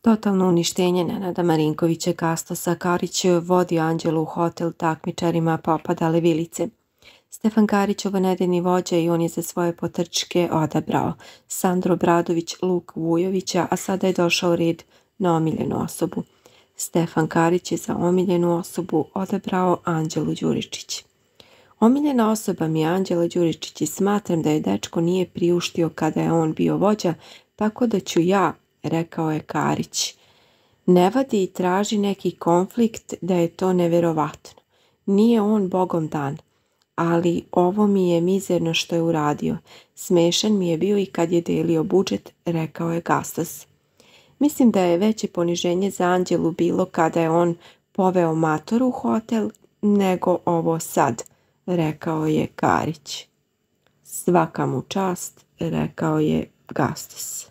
Totalno uništenje Nenada Marinkovića Gastosa. Karić vodi Anđelu u hotel takmičarima popadale vilice. Stefan Karić ovonedeljni vođa i on je za svoje potrčke odabrao Sandru Obradović, Luku Vujovića, a sada je došao red na omiljenu osobu. Stefan Karić je za omiljenu osobu odabrao Anđelu Đuričić. Omiljena osoba mi je Anđela Đuričić i smatram da je dečko nije priuštio kada je on bio vođa, tako da ću ja, rekao je Karić. Ne vadi i traži neki konflikt, da je to neverovatno. Nije on bogom dan, ali ovo mi je mizerno što je uradio. Smešan mi je bio i kad je delio budžet, rekao je Gastos. Mislim da je veće poniženje za Anđelu bilo kada je on poveo Matoru u hotel nego ovo sad, rekao je Karić. Svaka mu čast, rekao je Gastos.